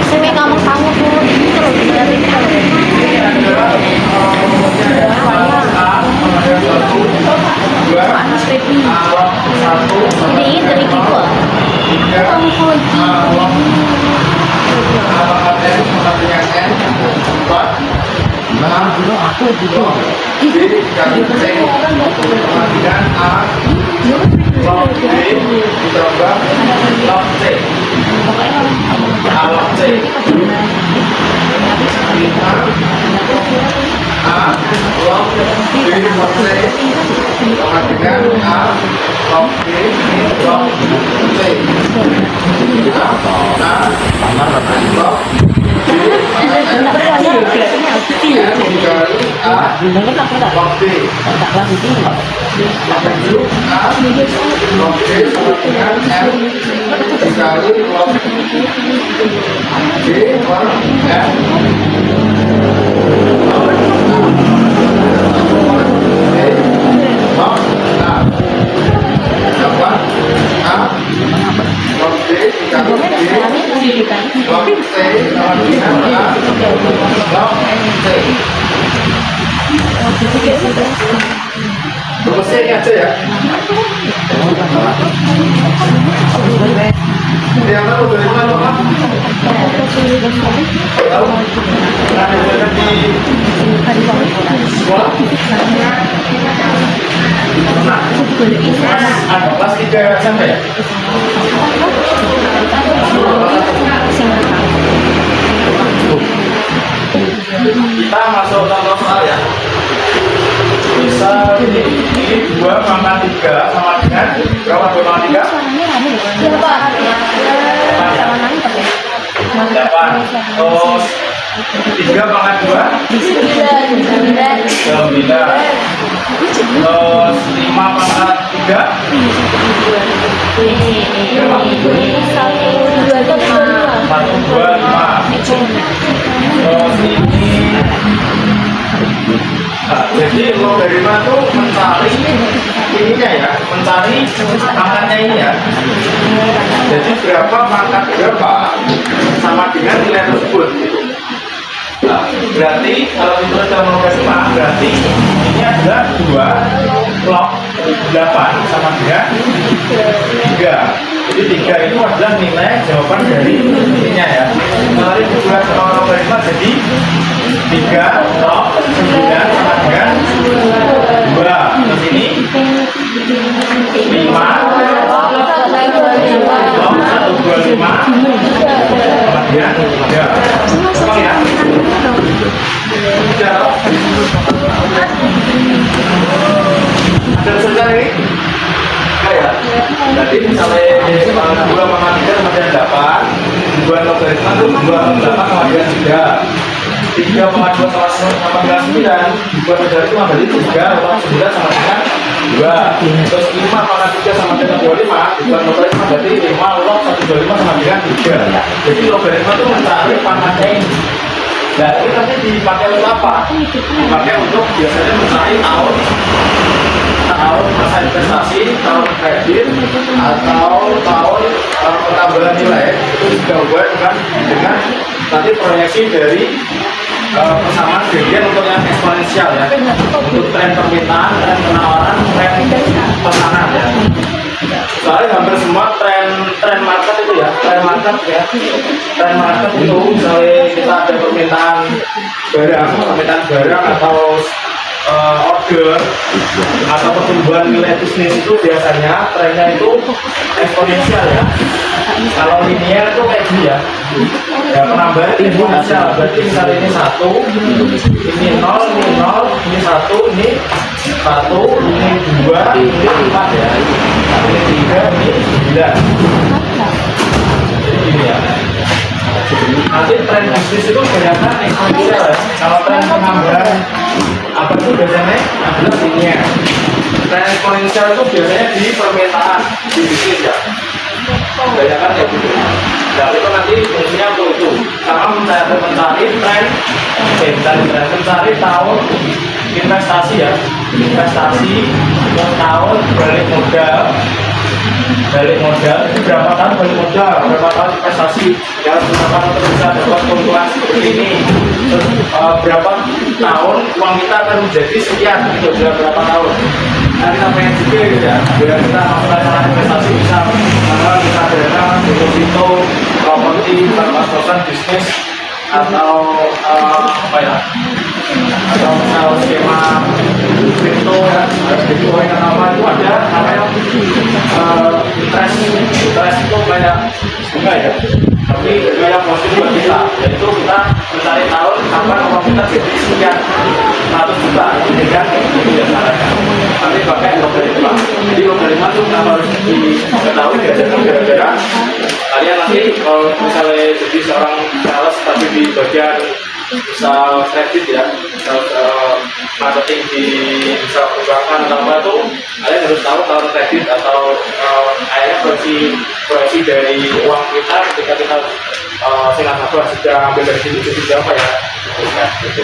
Saya ngomong kamu tuh terus dari anak baby ini dari kita kamu Nah, aku gitu. Jadi kami cek kemudian A log B ditambah log C. A log C. A log B log C sama dengan A log B log C. Rumusnya ini aja ya. Yang lalu dari mana Pak? Tahu? Ada di sekolah. Nah, ada kelas 3 SMP ya? Kita masuk contoh soal ya. Bisa ini 2 pangkat 3 sama dengan berapa 2 pangkat 3? 8. Terus 3 pangkat 2? 9. Terus 5 pangkat 3? 1, 2, 5. Terus ini jadi logaritma itu mencari ininya ya, mencari pangkatnya ini ya. Jadi berapa pangkat berapa sama dengan nilai tersebut gitu. Nah, berarti kalau ditulis dalam logaritma berarti ini adalah 2 log 8 sama dengan 3. Jadi 3 itu adalah nilai jawaban dari ininya ya. Kalau dibuat dalam logaritma jadi 3 log 9 sama dengan 2. Terus ini 5 log 125 sama dengan 3. Gampang ya? Sudah. Ada kesulitan ini? Enggak ya? Berarti misalnya 2 sama 3 sama dengan 8. 2 logaritma itu 2 sama 8 sama dengan 3. 3 sama 2 sama dengan 9. 2 logaritma berarti 3 sama 9 sama dengan 2. Terus 5 sama 3 sama dengan 25. 2 logaritma berarti 5 log 125 sama dengan 3. Jadi logaritma itu mencari pangkatnya ini. Nah, ini nanti dipakai untuk apa? Dipakai untuk biasanya mencari tahun masa investasi, tahun kredit, atau tahun penambahan nilai. Itu juga hubungan dengan nanti proyeksi dari persamaan gradient untuk yang eksponensial ya, untuk tren permintaan, tren penawaran, tren pesanan ya. Soalnya hampir semua tren market itu ya, tren market itu misalnya kita ada permintaan barang atau order atau pertumbuhan nilai bisnis itu biasanya trennya itu eksponensial ya. Kalau linear itu kayak gini ya. Ya penambahan eksponensial. Berarti misalnya ini 1, ini 0, ini 0, ini 1, ini 1, ini 2, ini 4 ya. Ini 3, ini 9. Jadi gini ya. Nanti tren bisnis itu kebanyakan eksponensial ya. Kalau tren penambahan apa itu biasanya adalah linear. Tren eksponensial itu biasanya di permintaan di bisnis ya. Kebanyakan kayak gitu. Nah itu nanti fungsinya untuk itu. Sama mencari tahun investasi ya. Investasi tahun balik modal balik modal itu berapa tahun balik modal, berapa tahun investasi dalam berapa untuk bisa dapat keuntungan seperti ini, terus berapa tahun uang kita akan menjadi sekian itu dalam berapa tahun. Nah kita pengen juga gitu ya, biar kita masukkan cara investasi bisa mana kita dana deposito properti pas-pasan bisnis atau apa ya, atau misal skema kripto ya, bitcoin atau apa itu ada namanya interest itu kayak bunga ya, tapi kayak positif buat kita, yaitu kita mencari tahu kapan uang kita jadi sekian 100 juta ini kan, itu ya caranya. Nanti pakai logaritma, jadi logaritma itu kenapa harus diketahui diajarkan gara-gara kalian nanti kalau misalnya jadi seorang sales tapi di bagian misal kredit ya, misal marketing di misal perbankan atau apa itu, kalian harus tahu kalau kredit atau kayaknya proyeksi dari uang kita ketika kita sehingga nasabah sudah ambil dari situ jadi berapa ya, gitu.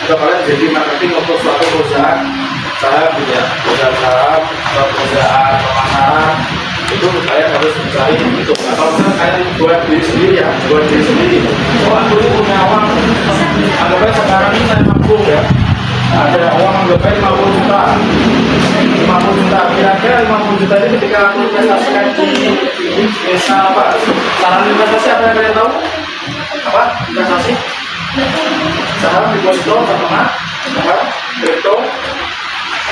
Jika kalian jadi marketing untuk suatu perusahaan saham gitu ya, perusahaan saham atau perusahaan pemasaran, itu kalian harus mencari itu. Atau misalnya kalian buat diri sendiri ya, buat diri sendiri. Oh aku ini punya uang, anggap aja sekarang ini saya mampu ya, ada uang anggap aja 50 juta, 50 juta. Kira-kira 50 juta ini ketika aku investasikan di desa apa? Saran investasi apa yang kalian tahu? Apa? Investasi? Saham, deposito, tanah, apa? Kripto,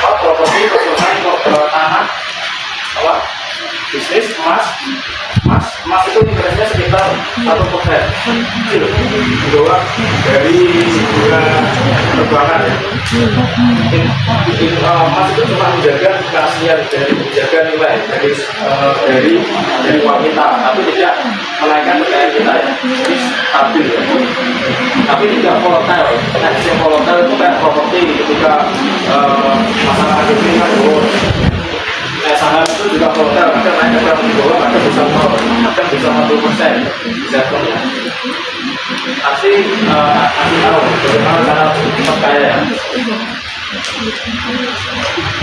apa? Properti, perusahaan, tanah, apa? Bisnis, emas itu interestnya sekitar 1%, kecil, doang dari bunga perbankan ya. Emas itu cuma menjaga keaslian dari menjaga nilai dari uang kita, tapi tidak menaikkan kekayaan kita ya, jadi stabil ya. Tapi tidak volatile, yang volatile itu kayak properti ketika masalah ini kan saham itu juga volatile, kadang naik kadang di bawah, kadang bisa 0, kadang bisa 1% jatuhnya. Pasti tahu bagaimana cara tetap kaya ya.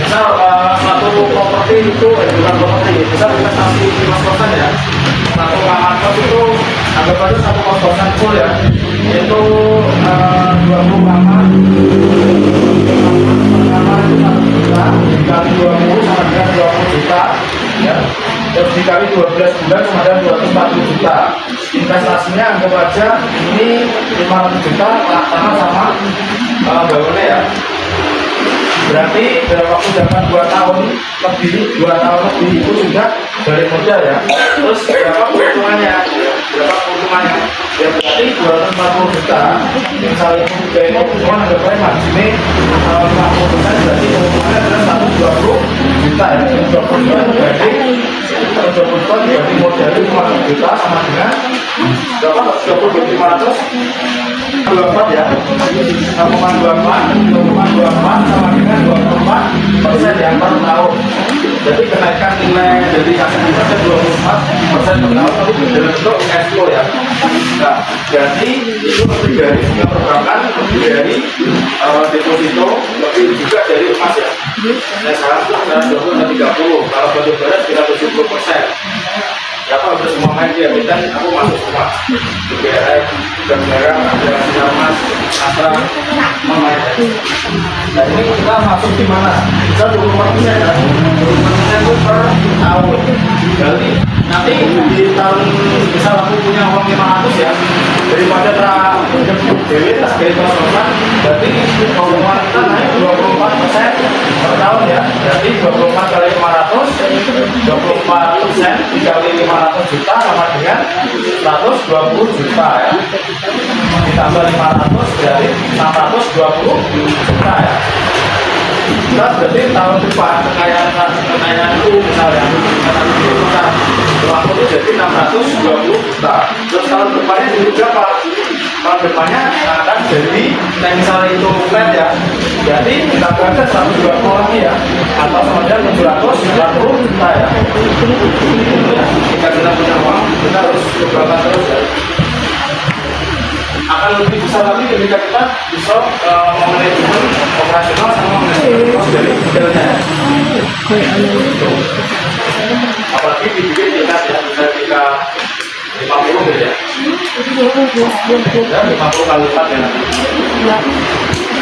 Misal satu properti itu bukan properti, misal investasi 5% ya, satu kamar kos itu anggap aja satu kos-kosan full ya, itu 20 kamar, kamar itu 1 juta, dikali 20 sama dengan 20 juta ya, terus dikali 12 bulan sama dengan 240 juta. Investasinya anggap aja ini 500 juta tanah sama bangunnya ya. Berarti dalam waktu jangka 2 tahun lebih itu sudah dari modal ya. Terus berapa keuntungannya? Ya berarti 240 juta. Misalnya itu dari keuntungan ada berapa? Sini 50% berarti keuntungannya adalah 120 juta ya. 120 juta berarti 120 juta berarti modalnya 500 juta sama dengan berapa? 20 500 24 ya, 1,24 sama dengan 24% ya per tahun. Jadi kenaikan nilai dari aset kita 24% per tahun, tapi dalam bentuk cash flow ya. Nah, jadi itu lebih dari bunga perbankan, lebih dari deposito, lebih juga dari emas ya. Nah, sekarang itu sudah 20 dan 30, kalau batu bara sekitar 70%. Ya apa harus semua main dia, kita aku masuk semua BRF, dan merah, ada sinar emas, asal memain. Nah ini kita masuk di mana? Bisa 24% ya, 24% itu per tahun. Berarti nanti di tahun misal aku punya uang 500 ya, daripada dewi tak dari kos-kosan, berarti keuntungan kita naik 24% per tahun ya. Berarti 24 kali 500, 24% dikali 500 juta sama dengan 120 juta ya. Ditambah 500 dari 620 juta ya. Kita berarti tahun depan kekayaan itu misalnya uangku itu jadi 620 juta. Terus tahun depannya jadi berapa? Tahun depannya akan jadi, misalnya itu flat ya, jadi kita baca 120 lagi ya, atau sama dengan 740 juta ya. Jika kita punya uang, kita harus berapa terus ya. Akan lebih besar lagi ketika kita bisa manajemen operasional sama manajemen kos dari modelnya. Ya 50 kali lipat ya nanti.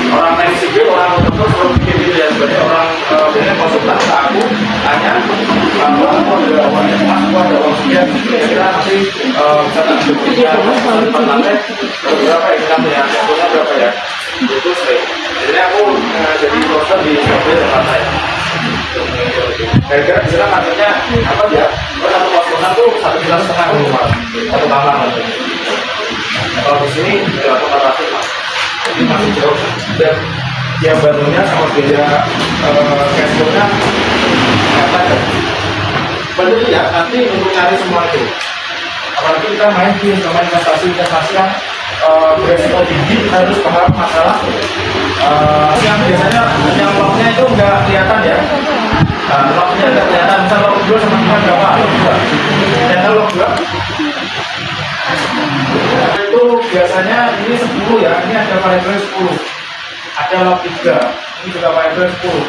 Orang teknik sipil, orang otomotif selalu bikin gitu ya. Sebenarnya orang biasanya konsultan ke aku tanya, aku ada uangnya mas, aku ada uang sekian, kira-kira nanti bisa tak buktinya lipat lantai berapa ya, kita punya cashflow-nya berapa ya, itu sering. Jadi aku jadi prospek di Surabaya Jakarta ya. Kira-kira di sana marketnya apa ya? Satu kos-kosan tuh 1,5 juta satu kamar nanti. Kalau di sini 400 lah. Jadi masih jauh. Dan yang bantunya sama biaya cash flow-nya apa ya? Betul ya, nanti untuk cari semua itu. Apalagi kita main di sama investasi yang beresiko tinggi, kita harus paham masalah yang biasanya yang locknya itu nggak kelihatan ya. Locknya nggak kelihatan, misal lock 2 sama dengan berapa? Lock 2 dan lock 2 itu biasanya ini 10 ya, ini ada variabel 10, ada lock 3, ini juga variabel 10.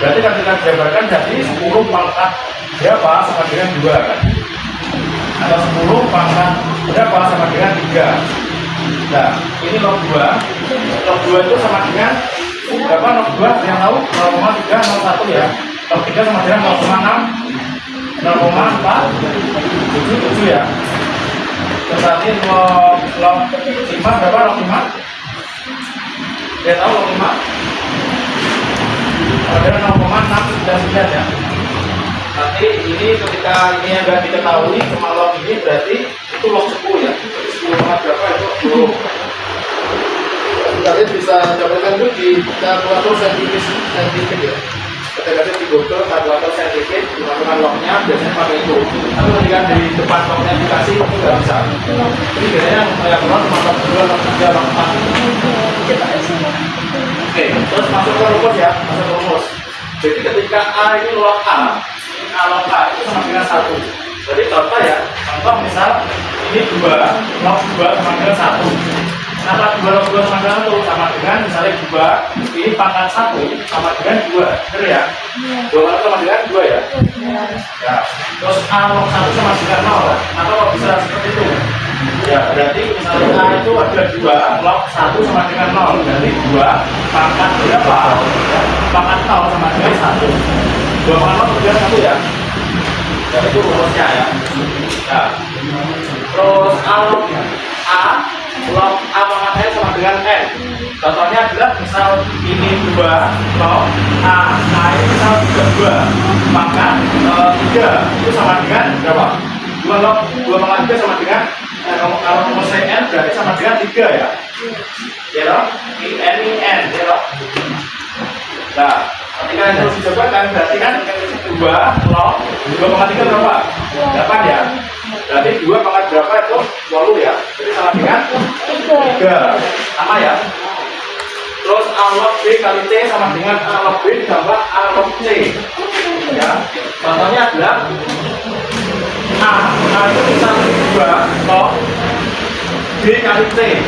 Berarti ketika dijabarkan jadi 10 pangkat berapa sama dengan 2 kan? Atau 10 pangkat berapa sama dengan 3. Nah, ini log 2 itu sama dengan berapa? Log 2 yang tahu 0,301 ya. Log 3 sama dengan 0,6 0,477 ya. Tetapi log 5 berapa? Log 5 dia tahu log 5 ada 0,699 ya. Nanti ini ketika ini yang nggak diketahui cuma log ini berarti itu log 10 ya. Jadi 10 berapa itu 10. Tadi bisa dapatkan itu di kalkulator saintifik ya. Ketika di Google kalkulator saintifik dengan lognya biasanya pakai itu. Tapi ketika di depan lognya dikasih itu nggak bisa. Jadi biasanya yang keluar cuma log 2, log 3, log 4. Oke, terus masuk ke rumus ya, masuk ke rumus. Jadi ketika A ini log A, ini A log A itu sama dengan 1. Jadi contoh ya, contoh misal ini 2, log 2 sama dengan 1. Kenapa 2 log 2 sama dengan 1? Sama dengan misalnya 2, ini pangkat 1 sama dengan 2, benar ya? 2 log sama dengan 2 ya? Ya. Terus A log 1 sama dengan 0, atau kalau bisa seperti itu? Ya, berarti misalnya A itu ada 2, log 1 sama dengan 0, berarti 2 pangkat berapa? Ya, pangkat 0 sama dengan 1. 2 pangkat 0 sama 1 ya? Ya, itu rumusnya ya. Nah, terus A log A pangkat N sama dengan N. Contohnya adalah misal ini 2 log A ini misal 2 pangkat 3 itu sama dengan berapa? 2 log 2 pangkat 3 sama dengan kalau rumus N berarti sama dengan 3 ya. Ya loh, ini N ya loh. Nah, ketika itu dicobakan berarti kan 2 log 2 pangkat 3 berapa? 8 ya. Berarti 2 pangkat berapa itu 20 ya. Jadi sama dengan 3. Sama ya. Terus A log B kali T sama dengan A log B ditambah A log C. Ya. Contohnya adalah A itu misal 2 log B kali T.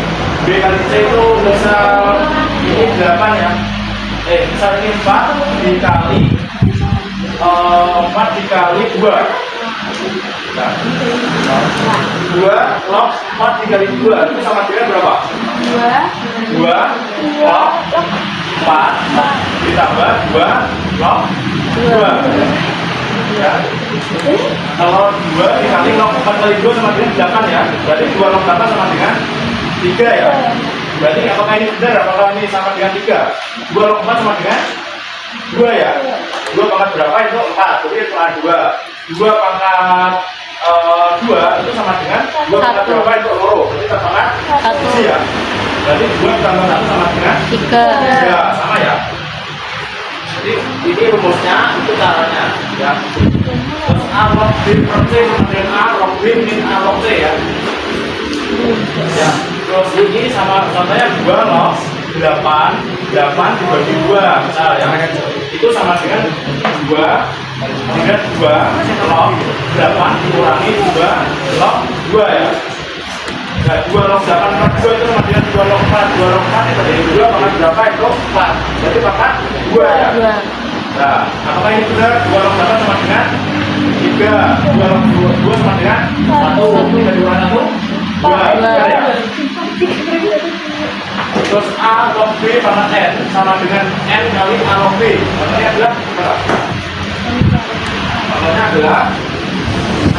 B kali T itu misal ini 8 ya. Misal ini 4 dikali 4 dikali 2. Nah, 2 log 4 dikali 2 itu sama dengan berapa? 2 log 4 ditambah 2 log 2 ya. Kalau 2 dikali log 4 kali 2 sama dengan 8 ya. Berarti 2 log 8 sama dengan 3 ya. Berarti apakah ini benar? Apakah ini sama dengan 3? 2 log 4 sama dengan 2 ya. 2 pangkat berapa itu 4. Jadi itu 2. 2 pangkat 2 itu sama dengan 2 pangkat berapa itu loro. Jadi pangkat 1 ya. Berarti 2 tambah 1 sama dengan 3. Sama ya. Jadi ini rumusnya, itu caranya ya. Terus A log B per C sama dengan A log B min A log C ya. Ya. Terus ini sama contohnya 2 log 8 dibagi 2 misal ya. Itu sama dengan 2 log 8 dikurangi 2 log 2 ya. Nah, 2 log 8 per 2 itu sama dengan 2 log 4. 2 log 4 itu dari 2 pangkat berapa itu 4. Jadi pangkat 2 ya. Nah, apakah ini benar? 2 log 8 sama dengan 3. 2 log 2 sama dengan 1. Dari mana 1? Dua ya. Terus A log B pangkat N sama dengan N kali A log B. Makanya adalah berapa? Makanya adalah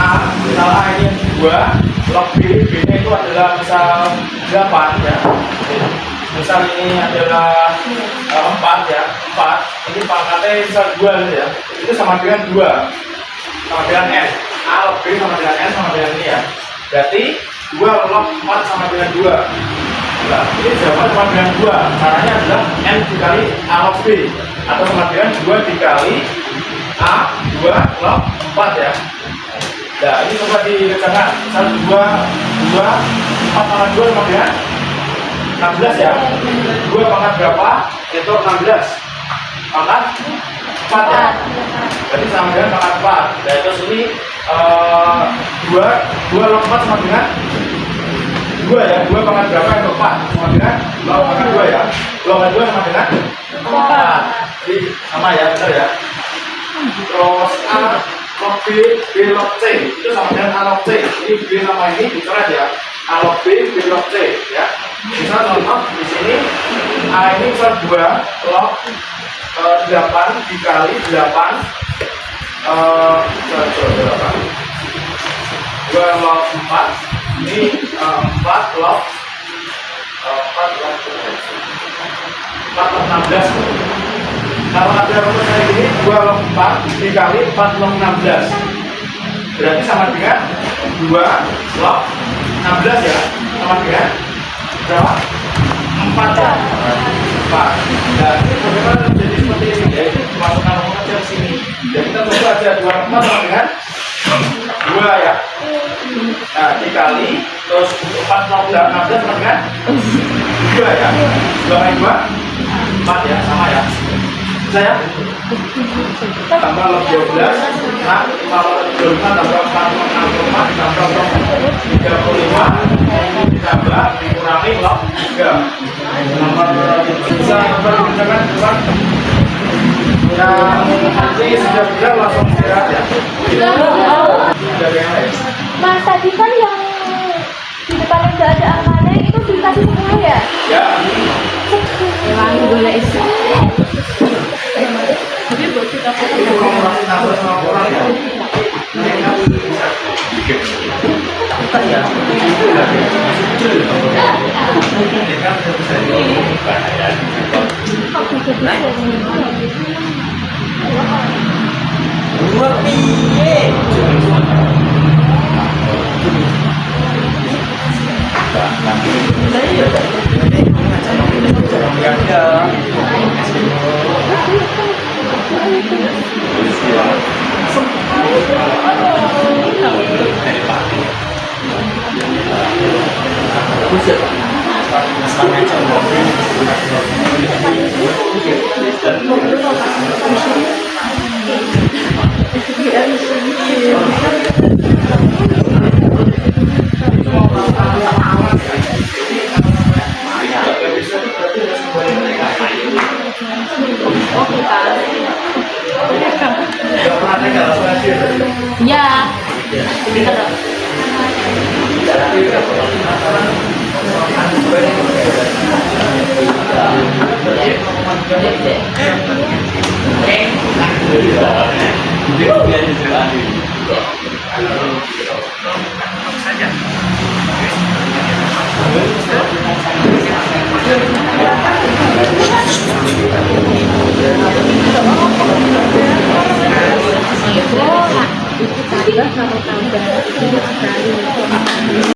A, misal A ini 2, log B, B-nya itu adalah misal 8 ya. Misal ini adalah 4 ya, 4. Ini pangkatnya misal 2 gitu ya. Itu sama dengan 2. Sama dengan N. A log B sama dengan N sama dengan ini ya. Berarti 2 log 4 sama dengan 2. Nah, ini jawaban sama dengan 2. Caranya adalah N dikali A log B. Atau sama dengan 2 dikali A 2 log 4 ya. Nah, ini coba dikerjakan. Misal 2 4 sama 2 sama dengan 16 ya. 2 pangkat berapa? Itu 16. Pangkat 4 ya. Jadi sama dengan pangkat 4. Nah, terus ini 2 log 4 sama dengan 2 ya. 2 pangkat berapa? Itu 4. Sama dengan log pangkat 2 ya. Log pangkat 2 sama dengan 4. Jadi sama ya, benar ya. Terus A log B, B log C itu sama dengan A log C. Ini B sama ini dicoret ya. A log B, B log C ya. Misal contoh di sini A ini misal 2 log 8 dikali 8 2 log 4 ini 4 log 16. Kalau ada rumus kayak gini 2 log 4 dikali 4 log 16 berarti sama dengan 2 log 16 ya. Sama dengan berapa? 4 ya. 4. Nah ini bagaimana terjadi seperti ini ya. Itu dimasukkan rumus aja ke sini. Jadi kita coba aja 2 log 4 sama dengan 2 ya. Nah dikali terus 4 log 16 sama dengan 2 ya. 2 kali 2 4 ya, sama ya. Saya tambah log 12 nah 5 log 25 tambah 4 log 64 tambah log 35 ditambah dikurangi log 3 nomor bisa dikerjakan teman. Nah nanti sudah benar langsung istirahat ya. Dari yang lain Mas tadi kan yang di depannya nggak ada angkanya itu dikasih 10 ya? ya. Emang boleh isi. Itu kalau masih tambah sama orang ya. Dua piye? Ya. Tambah sama tambah itu sekali.